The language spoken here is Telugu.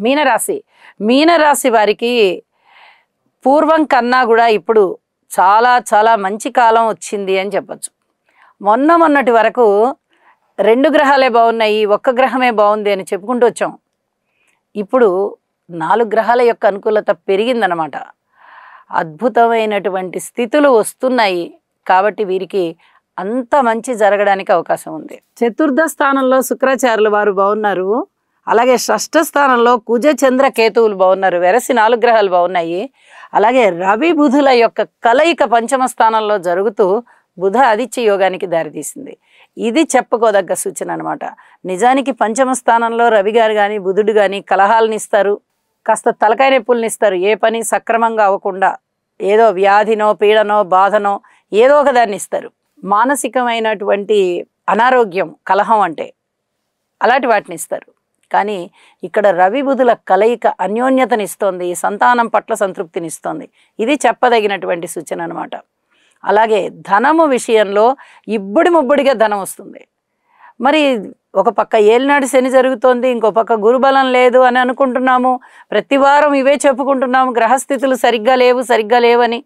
మీనరాశి మీనరాశి వారికి పూర్వం కన్నా కూడా ఇప్పుడు చాలా చాలా మంచి కాలం వచ్చింది అని చెప్పచ్చు. మొన్నటి వరకు 2 గ్రహాలే బాగున్నాయి, 1 గ్రహమే బాగుంది అని చెప్పుకుంటూ వచ్చాం. ఇప్పుడు 4 గ్రహాల యొక్క అనుకూలత పెరిగిందనమాట. అద్భుతమైనటువంటి స్థితులు వస్తున్నాయి. కాబట్టి వీరికి అంత మంచి జరగడానికి అవకాశం ఉంది. చతుర్థ స్థానంలో శుక్రాచార్యుల వారు బాగున్నారు. అలాగే షష్ఠ స్థానంలో కుజ చంద్ర కేతువులు బాగున్నారు. వెరసి 4 గ్రహాలు బాగున్నాయి. అలాగే రవి బుధుల యొక్క కలయిక పంచమ స్థానంలో జరుగుతూ బుధ ఆదిత్య యోగానికి దారితీసింది. ఇది చెప్పుకోదగ్గ సూచన అనమాట. నిజానికి పంచమ స్థానంలో రవి గారు కానీ బుధుడు కానీ కలహాలను ఇస్తారు, కాస్త తలకాయ నొప్పుల్ని ఇస్తారు. ఏ పని సక్రమంగా అవ్వకుండా ఏదో వ్యాధినో పీడనో బాధనో ఏదో ఒక దాన్ని ఇస్తారు. మానసికమైనటువంటి అనారోగ్యం కలహం అంటే అలాంటి వాటిని ఇస్తారు. కానీ ఇక్కడ రవి బుధుల కలయిక అన్యోన్యతనిస్తోంది, సంతానం పట్ల సంతృప్తినిస్తోంది. ఇది చెప్పదగినటువంటి సూచన అనమాట. అలాగే ధనము విషయంలో ఇబ్బడి ముబ్బడిగా ధనం వస్తుంది. మరి ఒక పక్క ఏలినాడు శని జరుగుతోంది, ఇంకో పక్క గురుబలం లేదు అని అనుకుంటున్నాము. ప్రతి వారం ఇవే చెప్పుకుంటున్నాము, గ్రహస్థితులు సరిగ్గా లేవు అని.